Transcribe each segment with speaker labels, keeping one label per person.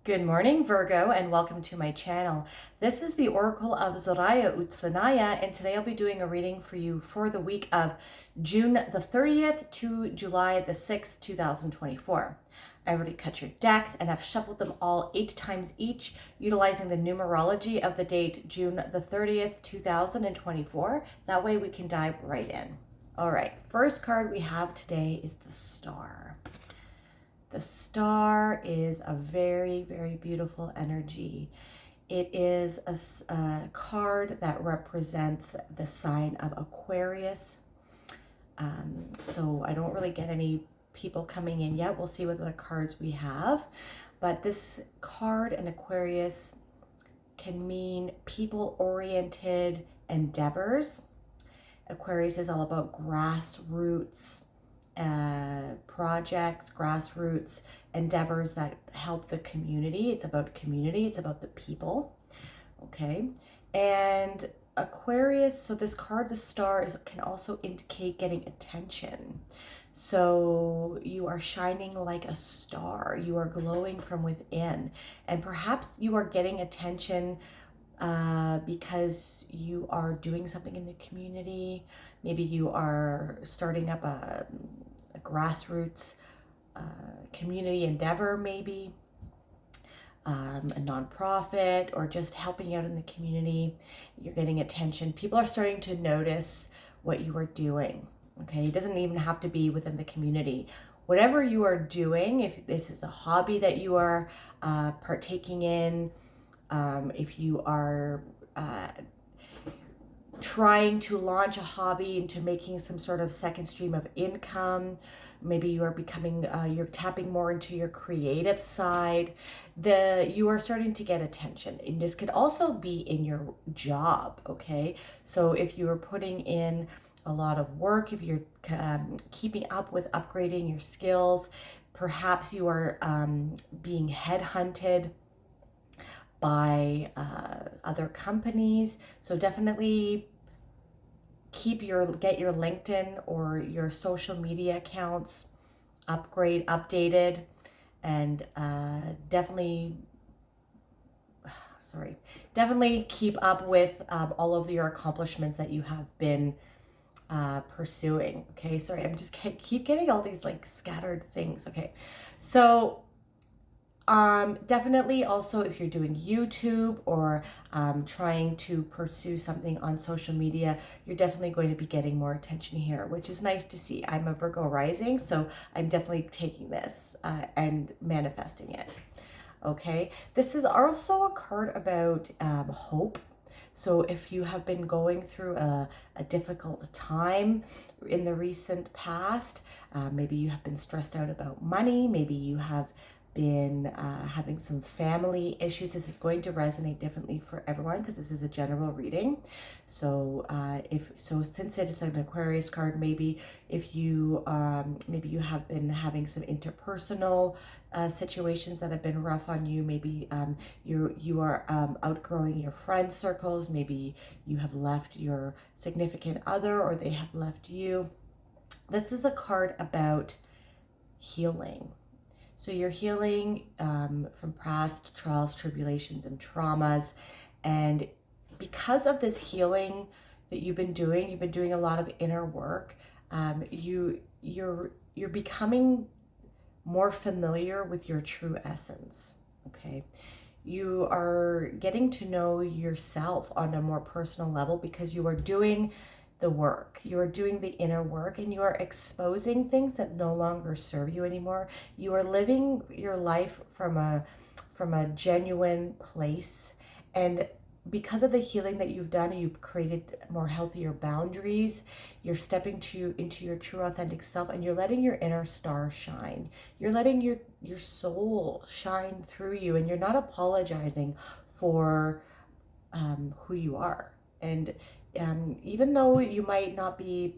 Speaker 1: Good morning, Virgo, and welcome to my channel. This is the Oracle of Zoraya Utranaya, and today I'll be doing a reading for you for the week of June the 30th to July the 6th, 2024. I already cut your decks and I've shuffled them all 8 times each, utilizing the numerology of the date June the 30th, 2024. That way we can dive right in. All right, first card we have today is the Star. The Star is a very, very beautiful energy. It is a card that represents the sign of Aquarius. So I don't really get any people coming in yet. We'll see what other cards we have. But this card in Aquarius can mean people-oriented endeavors. Aquarius is all about grassroots projects, grassroots endeavors that help the community. It's about community, it's about the people. Okay. And Aquarius, so this card, the Star, can also indicate getting attention. So you are shining like a star. You are glowing from within. And perhaps you are getting attention because you are doing something in the community. Maybe you are starting up a grassroots community endeavor, maybe a nonprofit, or just helping out in the community. You're getting attention. People are starting to notice what you are doing. Okay, it doesn't even have to be within the community. Whatever you are doing, if this is a hobby that you are partaking in, if you are trying to launch a hobby into making some sort of second stream of income, maybe you are becoming, you're tapping more into your creative side, you are starting to get attention. And this could also be in your job, okay? So if you are putting in a lot of work, if you're keeping up with upgrading your skills, perhaps you are being headhunted by other companies. So definitely get your LinkedIn or your social media accounts updated, and definitely keep up with all of your accomplishments that you have been pursuing. Okay, sorry, I'm just keep getting all these like scattered things. Okay, so definitely also if you're doing YouTube or trying to pursue something on social media, you're definitely going to be getting more attention here, which is nice to see. I'm a Virgo rising, so I'm definitely taking this and manifesting it. Okay, this is also a card about hope. So if you have been going through a difficult time in the recent past, maybe you have been stressed out about money, maybe you have been having some family issues. This is going to resonate differently for everyone because this is a general reading. So since it is an Aquarius card, maybe if you maybe you have been having some interpersonal situations that have been rough on you. Maybe you are outgrowing your friend circles. Maybe you have left your significant other or they have left you. This is a card about healing. So you're healing from past trials, tribulations, and traumas. And because of this healing that you've been doing a lot of inner work. You're becoming more familiar with your true essence, okay? You are getting to know yourself on a more personal level because you are doing the work. You are doing the inner work and you are exposing things that no longer serve you anymore. You are living your life from a genuine place, and because of the healing that you've done, you've created more healthier boundaries. You're stepping into your true authentic self, and you're letting your inner star shine. You're letting your soul shine through you, and you're not apologizing for who you are. And even though you might not be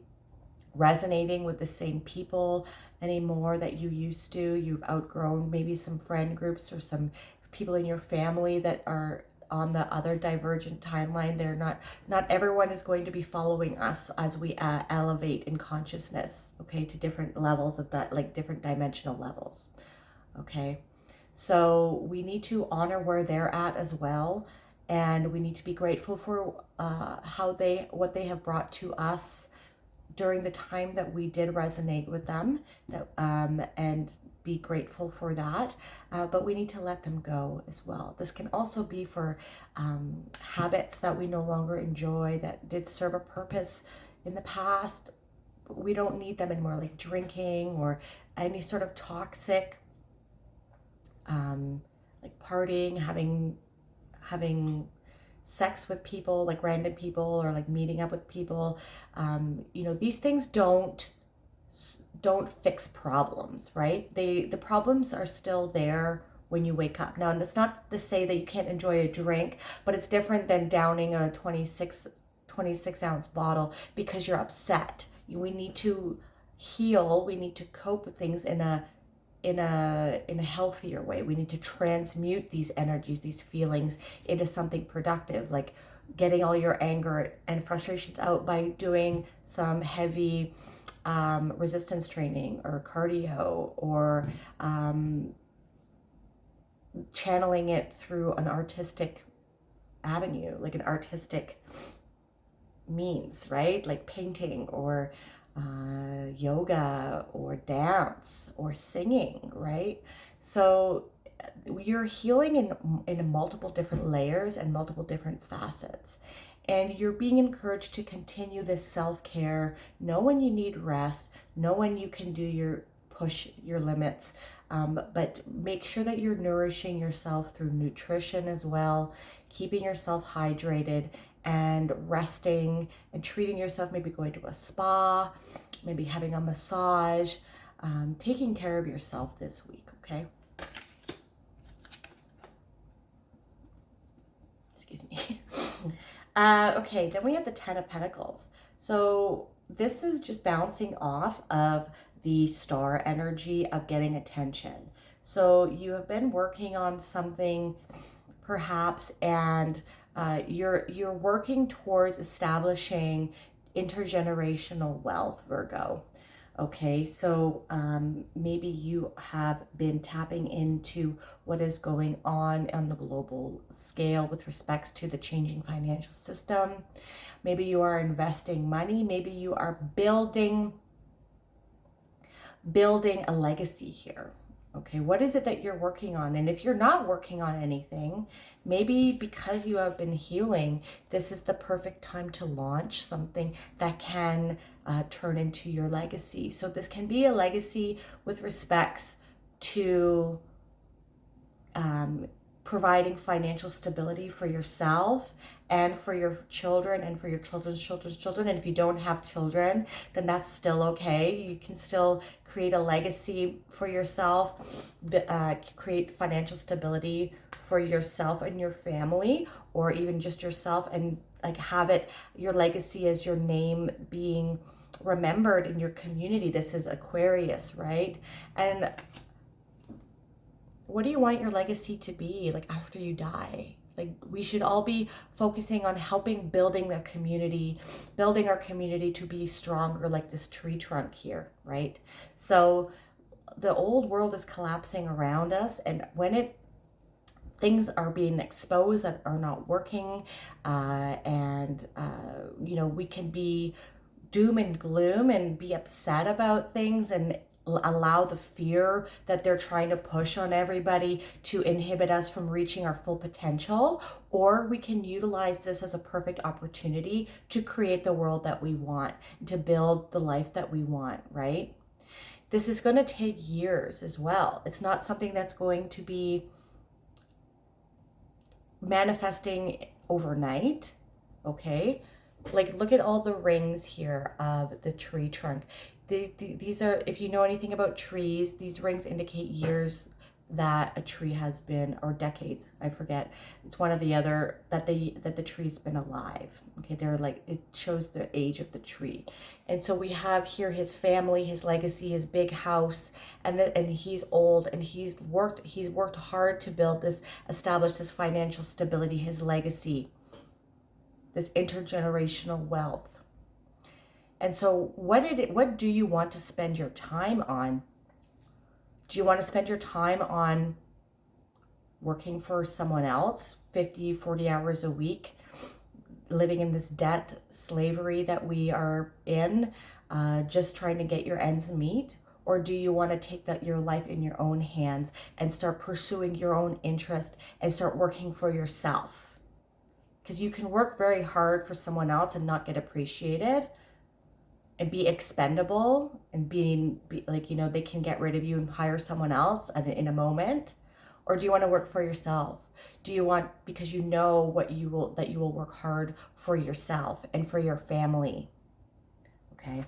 Speaker 1: resonating with the same people anymore that you used to, you've outgrown maybe some friend groups or some people in your family that are on the other divergent timeline. They're not everyone is going to be following us as we elevate in consciousness, okay, to different levels of that, like different dimensional levels, okay? So we need to honor where they're at as well. And we need to be grateful for what they have brought to us during the time that we did resonate with them, and be grateful for that. But we need to let them go as well. This can also be for habits that we no longer enjoy, that did serve a purpose in the past. We don't need them anymore, like drinking or any sort of toxic, like partying, having sex with people, like random people, or like meeting up with people. These things don't fix problems, right? The problems are still there when you wake up. Now, and it's not to say that you can't enjoy a drink, but it's different than downing a 26 ounce bottle because you're upset. We need to heal. We need to cope with things in a healthier way. We need to transmute these energies, these feelings, into something productive, like getting all your anger and frustrations out by doing some heavy resistance training or cardio, or channeling it through an artistic avenue, like an artistic means, right? Like painting, or yoga, or dance, or singing, right? So you're healing in multiple different layers and multiple different facets. And you're being encouraged to continue this self-care. Know when you need rest. Know when you can push your limits. But make sure that you're nourishing yourself through nutrition as well, keeping yourself hydrated and resting and treating yourself, maybe going to a spa, maybe having a massage, taking care of yourself this week, okay? Excuse me. Okay, then we have the Ten of Pentacles. So this is just bouncing off of the star energy of getting attention. So you have been working on something perhaps, and you're working towards establishing intergenerational wealth, Virgo. Okay, so maybe you have been tapping into what is going on the global scale with respects to the changing financial system. Maybe you are investing money. Maybe you are building a legacy here. Okay, what is it that you're working on? And if you're not working on anything, maybe because you have been healing, this is the perfect time to launch something that can turn into your legacy. So this can be a legacy with respects to providing financial stability for yourself and for your children and for your children's children's children. And if you don't have children, then that's still okay. You can still create a legacy for yourself, create financial stability for yourself and your family, or even just yourself, and like have it, your legacy as your name being remembered in your community. This is Aquarius, right? And what do you want your legacy to be like after you die? Like, we should all be focusing on helping building our community to be stronger, like this tree trunk here, right? So the old world is collapsing around us, and when things are being exposed that are not working, we can be doom and gloom and be upset about things and allow the fear that they're trying to push on everybody to inhibit us from reaching our full potential. Or we can utilize this as a perfect opportunity to create the world that we want, to build the life that we want, right? This is going to take years as well. It's not something that's going to be manifesting overnight, okay? Like, look at all the rings here of the tree trunk. These are, if you know anything about trees, these rings indicate years that a tree has been, or decades, I forget. It's one or the other, that the tree's been alive. Okay, they're like, it shows the age of the tree. And so we have here his family, his legacy, his big house, and he's old, and he's worked hard to establish this financial stability, his legacy, this intergenerational wealth. And so what do you want to spend your time on? Do you want to spend your time on working for someone else 50, 40 hours a week, living in this debt slavery that we are in, just trying to get your ends meet? Or do you want to take your life in your own hands and start pursuing your own interest and start working for yourself? Because you can work very hard for someone else and not get appreciated and be expendable and be like, you know, they can get rid of you and hire someone else in a moment. Or do you want to work for yourself? Do you want, because you know that you will work hard for yourself and for your family? Okay.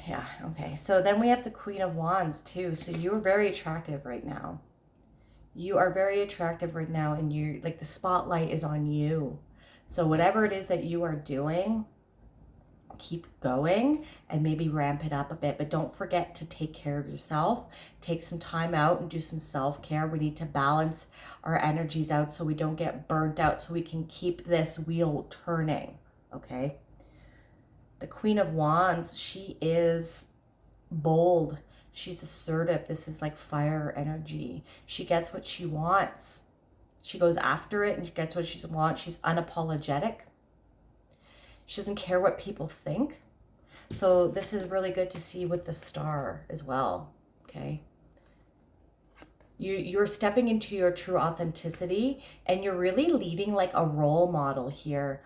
Speaker 1: Yeah, okay. So then we have the Queen of Wands too. So you're very attractive right now. You are very attractive right now, and you like the spotlight is on you. So whatever it is that you are doing, keep going and maybe ramp it up a bit, but don't forget to take care of yourself. Take some time out and do some self-care. We need to balance our energies out so we don't get burnt out, so we can keep this wheel turning, okay? The Queen of Wands, she is bold. She's assertive. This is like fire energy. She gets what she wants. She goes after it and she gets what she wants. She's unapologetic. She doesn't care what people think. So this is really good to see with the star as well, okay? You're stepping into your true authenticity, and you're really leading like a role model here.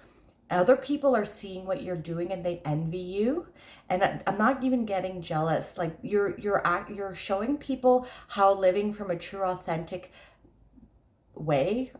Speaker 1: Other people are seeing what you're doing and they envy you. And I'm not even getting jealous. Like you're showing people how living from a true authentic way,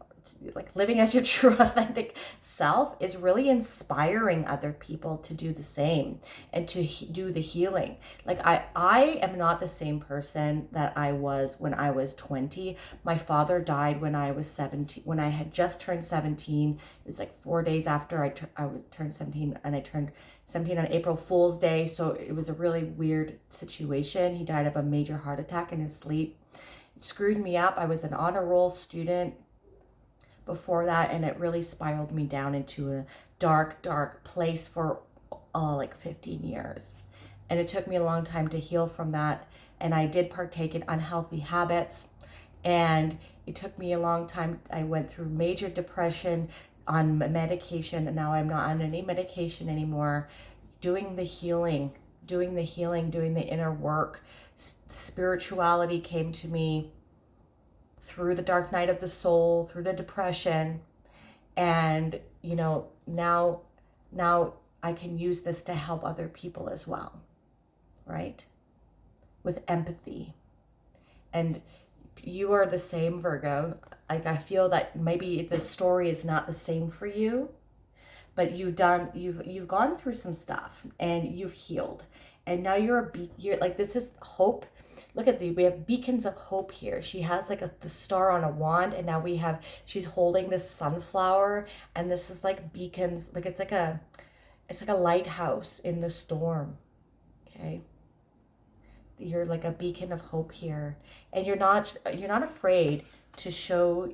Speaker 1: like living as your true authentic self, is really inspiring other people to do the same and to do the healing. Like I am not the same person that I was when I was 20. My father died when I was 17, when I had just turned 17. It was like 4 days after I was turned 17, and I turned 17 on April Fool's Day. So it was a really weird situation. He died of a major heart attack in his sleep. It screwed me up. I was an honor roll student before that, and it really spiraled me down into a dark place for like 15 years. And it took me a long time to heal from that. And I did partake in unhealthy habits, and it took me a long time. I went through major depression on medication, and now I'm not on any medication anymore. Doing the healing, doing the inner work. Spirituality came to me through the dark night of the soul, through the depression. And, you know, now I can use this to help other people as well, right? With empathy. And you are the same, Virgo. Like, I feel that maybe the story is not the same for you, but you've gone through some stuff and you've healed. And now you're like, this is hope. Look at we have beacons of hope here. She has like the star on a wand, and now she's holding this sunflower, and this is like beacons. Like it's like a lighthouse in the storm. Okay. You're like a beacon of hope here, and you're not afraid to show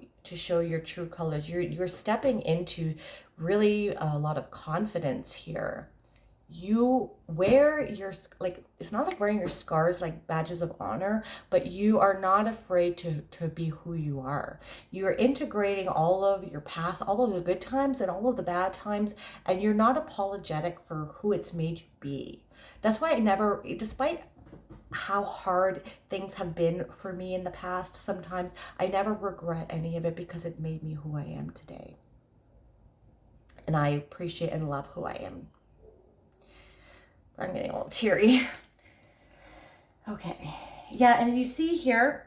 Speaker 1: your true colors. You're stepping into really a lot of confidence here. You wear it's not like wearing your scars like badges of honor, but you are not afraid to be who you are. You're integrating all of your past, all of the good times and all of the bad times, and you're not apologetic for who it's made you be. That's why despite how hard things have been for me in the past, sometimes I never regret any of it, because it made me who I am today. And I appreciate and love who I am. I'm getting a little teary. Okay. Yeah, and you see here,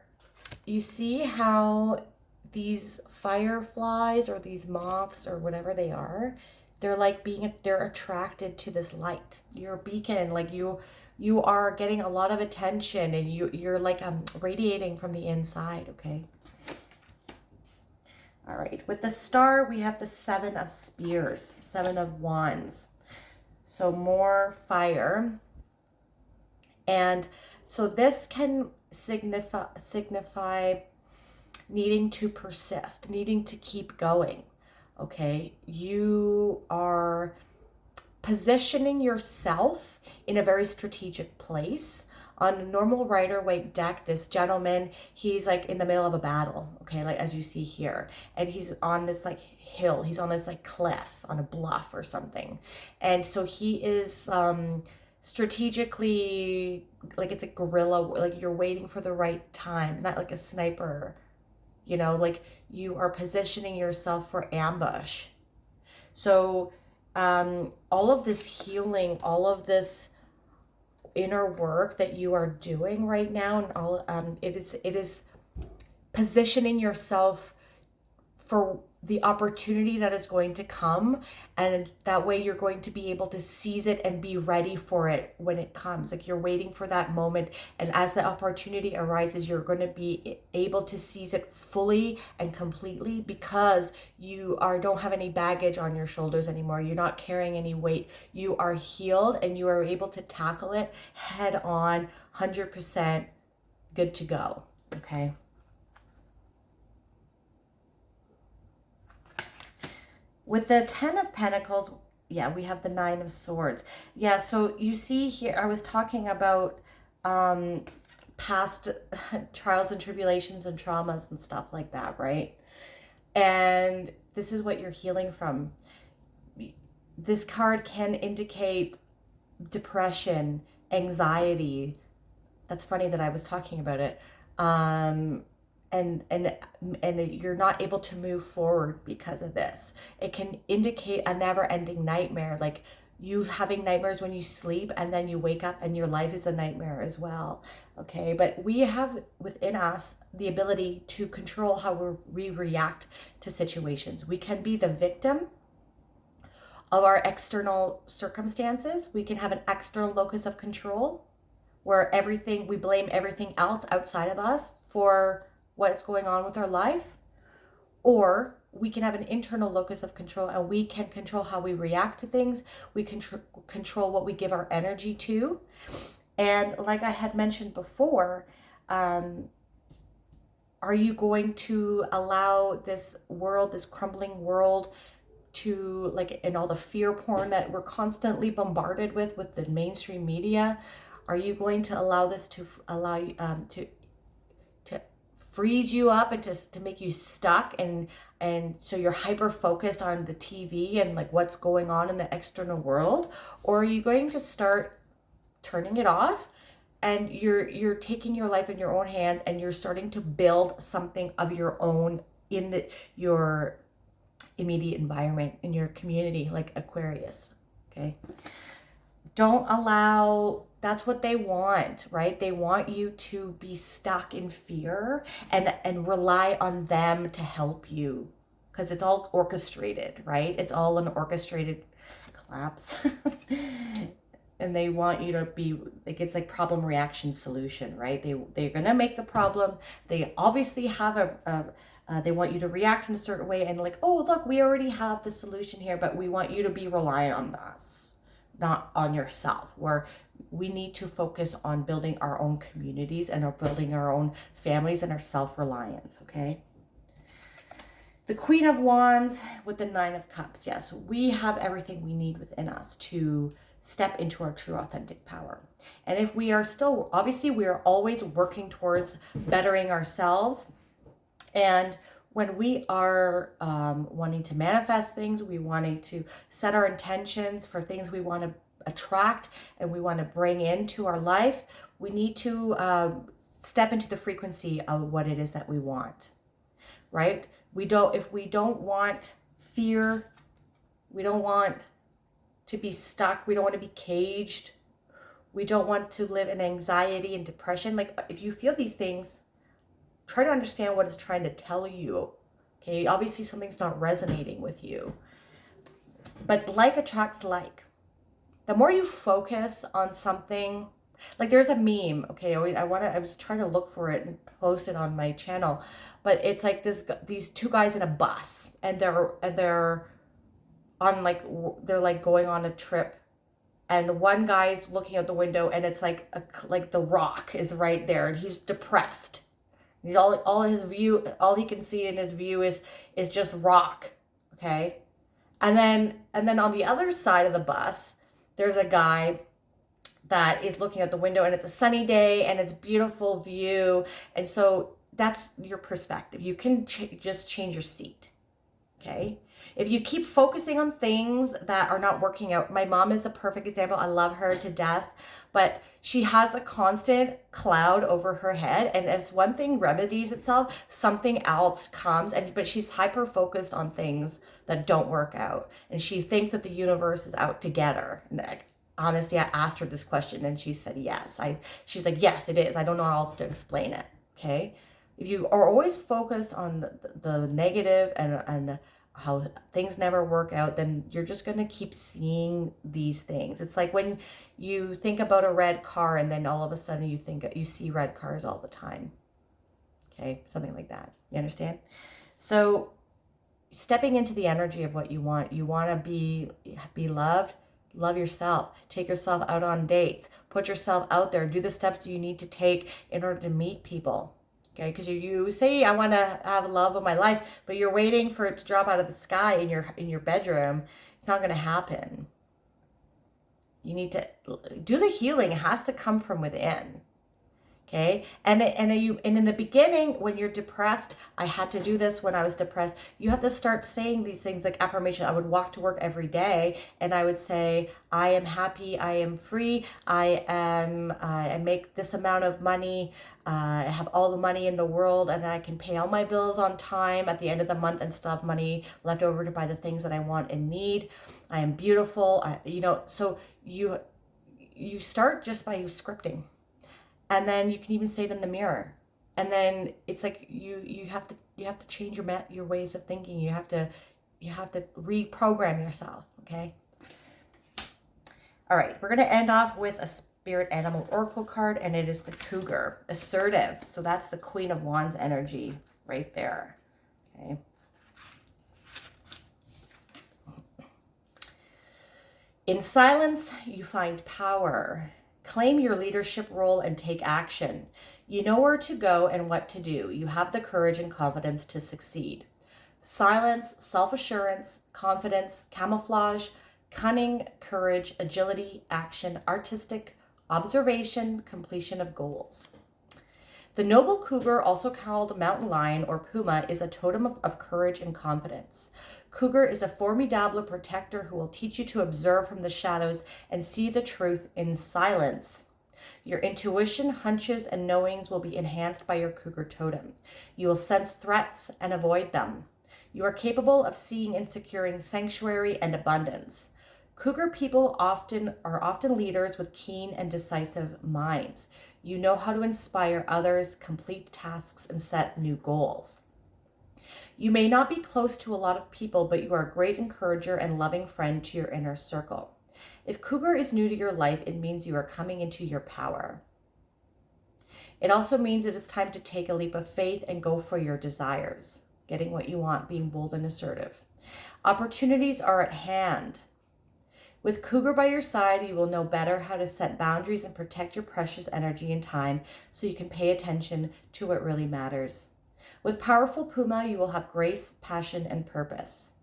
Speaker 1: you see how these fireflies or these moths or whatever they are, they're attracted to this light. You're a beacon, like you are getting a lot of attention, and you're like radiating from the inside, okay? All right, with the star, we have the 7 of Spears, 7 of Wands. So more fire. And so this can signify needing to persist, needing to keep going. Okay, you are positioning yourself in a very strategic place. On a normal Rider-Waite deck, this gentleman, he's like in the middle of a battle, okay, like as you see here. And he's on this like hill, he's on this like cliff, on a bluff or something. And so he is strategically, like it's a guerrilla, like you're waiting for the right time, not like a sniper, you know, like you are positioning yourself for ambush. So all of this healing, all of this inner work that you are doing right now, and all it is positioning yourself for the opportunity that is going to come, and that way you're going to be able to seize it and be ready for it when it comes. Like you're waiting for that moment, and as the opportunity arises, you're going to be able to seize it fully and completely, because you don't have any baggage on your shoulders anymore. You're not carrying any weight. You are healed and you are able to tackle it head on, 100% good to go. Okay. With the 10 of Pentacles, yeah, we have the 9 of Swords. Yeah, so you see here, I was talking about past trials and tribulations and traumas and stuff like that, right? And this is what you're healing from. This card can indicate depression, anxiety. That's funny that I was talking about it. And you're not able to move forward because of this. It can indicate a never-ending nightmare, like you having nightmares when you sleep and then you wake up and your life is a nightmare as well. Okay, but we have within us the ability to control how we react to situations. We can be the victim of our external circumstances. We can have an external locus of control where we blame everything else outside of us for what's going on with our life, or we can have an internal locus of control, and we can control how we react to things. We can control what we give our energy to. And like I had mentioned before, are you going to allow this world, this crumbling world, to, like, in all the fear porn that we're constantly bombarded with the mainstream media, are you going to allow this to allow you to freeze you up and just to make you stuck, and so you're hyper focused on the TV and like what's going on in the external world? Or are you going to start turning it off, and you're taking your life in your own hands, and you're starting to build something of your own in your immediate environment, in your community, like Aquarius? Okay, don't allow, that's what they want, right? They want you to be stuck in fear and rely on them to help you, because it's all orchestrated, right? It's all an orchestrated collapse. And they want you to be like, it's like problem, reaction, solution, right? They're gonna make the problem. They obviously have they want you to react in a certain way, and like, oh look, we already have the solution here, but we want you to be reliant on us, not on yourself. Where we need to focus on building our own communities and building our own families and our self-reliance. Okay. The Queen of Wands with the 9 of Cups. Yes, we have everything we need within us to step into our true authentic power. And if we are still, obviously we are always working towards bettering ourselves. And when we are wanting to manifest things, we wanting to set our intentions for things we want to attract and we want to bring into our life, we need to step into the frequency of what it is that we want, right? If we don't want fear, we don't want to be stuck, we don't want to be caged, we don't want to live in anxiety and depression. Like, if you feel these things, try to understand what it's trying to tell you. Okay, obviously something's not resonating with you. But like attracts like. The more you focus on something, like there's a meme, okay, I was trying to look for it and post it on my channel, but it's like these two guys in a bus, and they're on like, they're like going on a trip, and one guy's looking out the window, and it's like the Rock is right there, and he's depressed. He's all he can see in his view is just rock, okay? And then on the other side of the bus, there's a guy that is looking out the window, and it's a sunny day and it's beautiful view. And so that's your perspective. You can just change your seat. Okay. If you keep focusing on things that are not working out, my mom is a perfect example. I love her to death, but she has a constant cloud over her head. And as one thing remedies itself, something else comes. But she's hyper focused on things that don't work out. And she thinks that the universe is out to get her. Honestly, I asked her this question and she said, yes. She's like, yes, it is. I don't know how else to explain it. Okay. If you are always focused on the negative and how things never work out, then you're just going to keep seeing these things. It's like when you think about a red car and then all of a sudden you see red cars all the time. Okay. Something like that. You understand? So stepping into the energy of what you want to be loved. Love yourself. Take yourself out on dates. Put yourself out there. Do the steps you need to take in order to meet people. Okay, because you say, I want to have love of my life, but you're waiting for it to drop out of the sky in your bedroom. It's not going to happen. You need to do the healing. It has to come from within. Okay. And in the beginning, when you're depressed, I had to do this when I was depressed. You have to start saying these things like affirmation. I would walk to work every day and I would say, I am happy. I am free. I make this amount of money. I have all the money in the world and I can pay all my bills on time at the end of the month and still have money left over to buy the things that I want and need. I am beautiful. So you start just by scripting. And then you can even say it in the mirror. And then it's like you have to change your ways of thinking. You have to reprogram yourself, okay? All right, we're going to end off with a spirit animal oracle card, and it is the cougar, assertive. So that's the Queen of Wands energy right there. Okay. In silence, you find power. Claim your leadership role and take action. You know where to go and what to do. You have the courage and confidence to succeed. Silence, self-assurance, confidence, camouflage, cunning, courage, agility, action, artistic, observation, completion of goals. The noble cougar, also called mountain lion or puma, is a totem of courage and confidence. Cougar is a formidable protector who will teach you to observe from the shadows and see the truth in silence. Your intuition, hunches, and knowings will be enhanced by your cougar totem. You will sense threats and avoid them. You are capable of seeing and securing sanctuary and abundance. Cougar people are often leaders with keen and decisive minds. You know how to inspire others, complete tasks, and set new goals. You may not be close to a lot of people, but you are a great encourager and loving friend to your inner circle. If cougar is new to your life, it means you are coming into your power. It also means it is time to take a leap of faith and go for your desires, getting what you want, being bold and assertive. Opportunities are at hand. With cougar by your side, you will know better how to set boundaries and protect your precious energy and time so you can pay attention to what really matters. With powerful puma, you will have grace, passion, and purpose.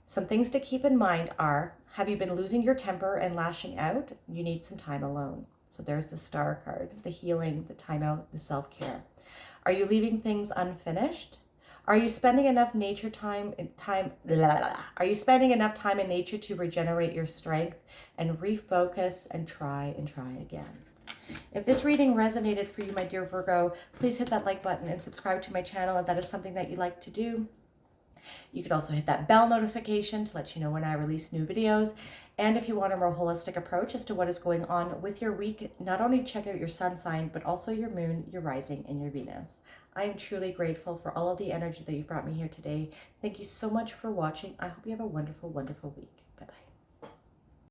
Speaker 1: Some things to keep in mind are, have you been losing your temper and lashing out? You need some time alone. So there's the star card, the healing, the time out, the self-care. Are you leaving things unfinished? Are you spending enough Are you spending enough time in nature to regenerate your strength and refocus and try again? If this reading resonated for you, my dear Virgo, please hit that like button and subscribe to my channel if that is something that you like to do. You could also hit that bell notification to let you know when I release new videos. And if you want a more holistic approach as to what is going on with your week, not only check out your sun sign, but also your moon, your rising, and your Venus. I am truly grateful for all of the energy that you brought me here today. Thank you so much for watching. I hope you have a wonderful, wonderful week. Bye-bye.